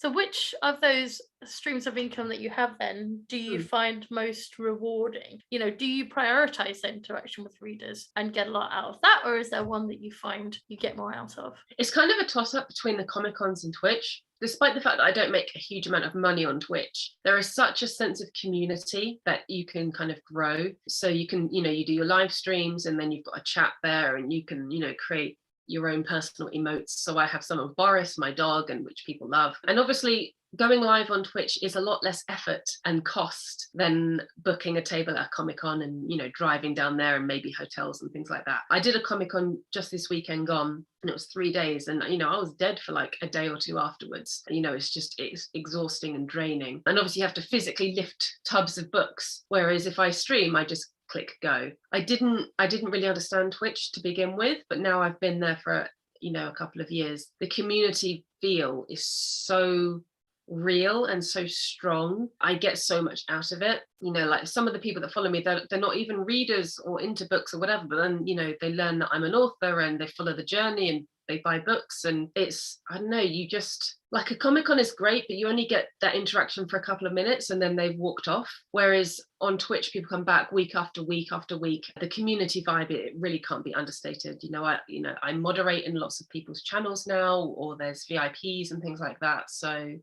So which of those streams of income that you have then do you find most rewarding? Do you prioritize the interaction with readers and get a lot out of that, or is there one that you find you get more out of? It's kind of a toss-up between the Comic Cons and Twitch. Despite the fact that I don't make a huge amount of money on Twitch, there is such a sense of community that you can kind of grow. So you can, you do your live streams and then you've got a chat there and you can, create your own personal emotes. So I have some of Boris, my dog, and which people love. And obviously going live on Twitch is a lot less effort and cost than booking a table at Comic-Con and, driving down there and maybe hotels and things like that. I did a Comic-Con just this weekend gone, and it was 3 days. And, I was dead for like a day or two afterwards. It's exhausting and draining. And obviously you have to physically lift tubs of books. Whereas if I stream, I just click go. I didn't really understand Twitch to begin with, but now I've been there for, a couple of years. The community feel is so real and so strong. I get so much out of it. Like some of the people that follow me, they're not even readers or into books or whatever, but then they learn that I'm an author and they follow the journey and they buy books. And it's, I don't know, you just, like, a Comic-Con is great, but you only get that interaction for a couple of minutes and then they've walked off. Whereas on Twitch, people come back week after week after week. The community vibe, it really can't be understated. I moderate in lots of people's channels now, or there's VIPs and things like that. So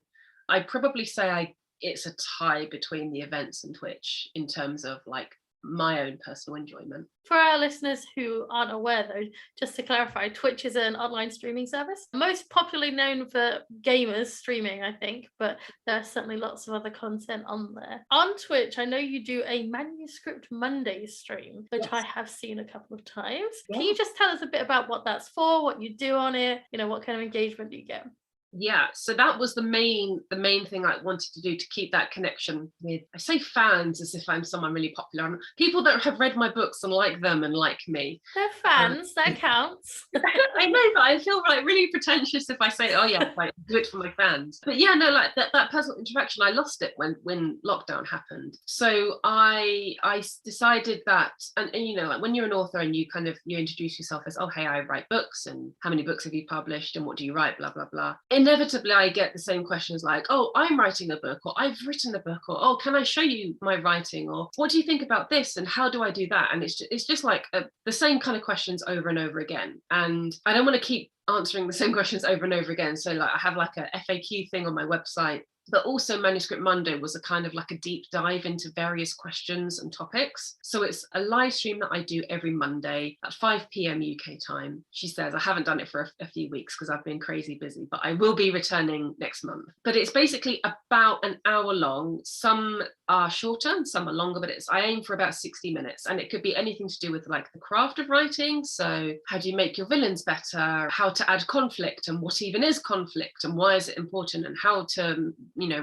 I'd probably say it's a tie between the events and Twitch in terms of like my own personal enjoyment. For our listeners who aren't aware though, just to clarify, Twitch is an online streaming service, most popularly known for gamers streaming, I think, but there are certainly lots of other content on there. On Twitch, I know you do a Manuscript Monday stream, which I have seen a couple of times. Can you just tell us a bit about what that's for, what you do on it, what kind of engagement do you get? Yeah, so that was the main thing I wanted to do, to keep that connection with, I say fans as if I'm someone really popular, people that have read my books and like them and like me. They're fans, that counts. I know, but I feel like really pretentious if I say, oh yeah, like, do it for my fans. But yeah, no, like that personal interaction, I lost it when lockdown happened. So I decided that, and like when you're an author and you introduce yourself as, oh hey, I write books, and how many books have you published and what do you write, blah blah blah. Inevitably I get the same questions like, oh, I'm writing a book, or I've written a book, or oh, can I show you my writing, or what do you think about this and how do I do that? And it's just like the same kind of questions over and over again, and I don't want to keep answering the same questions over and over again. So like I have like a FAQ thing on my website, but also Manuscript Monday was a kind of like a deep dive into various questions and topics. So it's a live stream that I do every Monday at 5 p.m. UK time. She says I haven't done it for a few weeks because I've been crazy busy, but I will be returning next month. But it's basically about an hour long. Some are shorter and some are longer, but I aim for about 60 minutes. And it could be anything to do with like the craft of writing. So how do you make your villains better? How to add conflict, and what even is conflict, and why is it important, and how to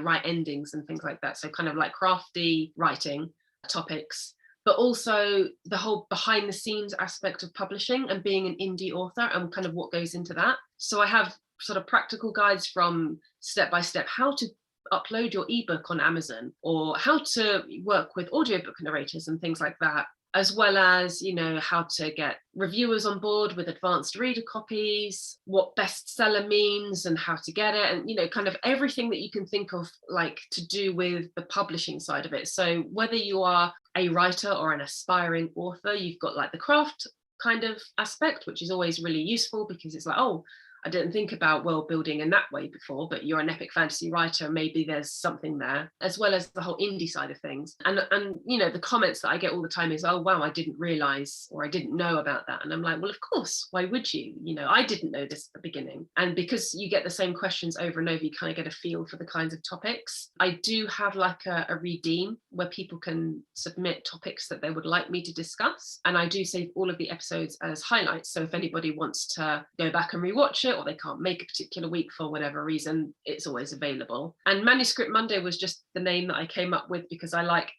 write endings and things like that. So kind of like crafty writing topics, but also the whole behind the scenes aspect of publishing and being an indie author and kind of what goes into that. So I have sort of practical guides from step by step, how to upload your ebook on Amazon, or how to work with audiobook narrators and things like that, as well as, how to get reviewers on board with advanced reader copies, what bestseller means and how to get it, and, kind of everything that you can think of, like, to do with the publishing side of it. So whether you are a writer or an aspiring author, you've got like the craft kind of aspect, which is always really useful because it's like, oh, I didn't think about world building in that way before, but you're an epic fantasy writer, maybe there's something there, as well as the whole indie side of things. And the comments that I get all the time is, oh wow, I didn't realize, or I didn't know about that. And I'm like, well, of course, why would you? I didn't know this at the beginning. And because you get the same questions over and over, you kind of get a feel for the kinds of topics. I do have like a redeem where people can submit topics that they would like me to discuss. And I do save all of the episodes as highlights. So if anybody wants to go back and rewatch it, or they can't make a particular week for whatever reason, it's always available. And Manuscript Monday was just the name that I came up with because I like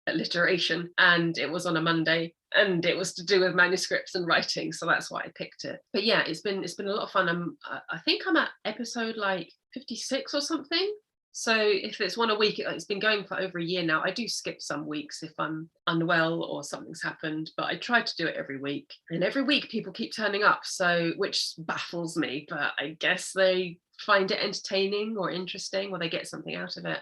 alliteration, and it was on a Monday, and it was to do with manuscripts and writing, so that's why I picked it. But yeah, it's been a lot of fun. I think I'm at episode like 56 or something. So if it's one a week, it's been going for over a year now. I do skip some weeks if I'm unwell or something's happened, but I try to do it every week. And every week people keep turning up, so which baffles me, but I guess they find it entertaining or interesting, or they get something out of it.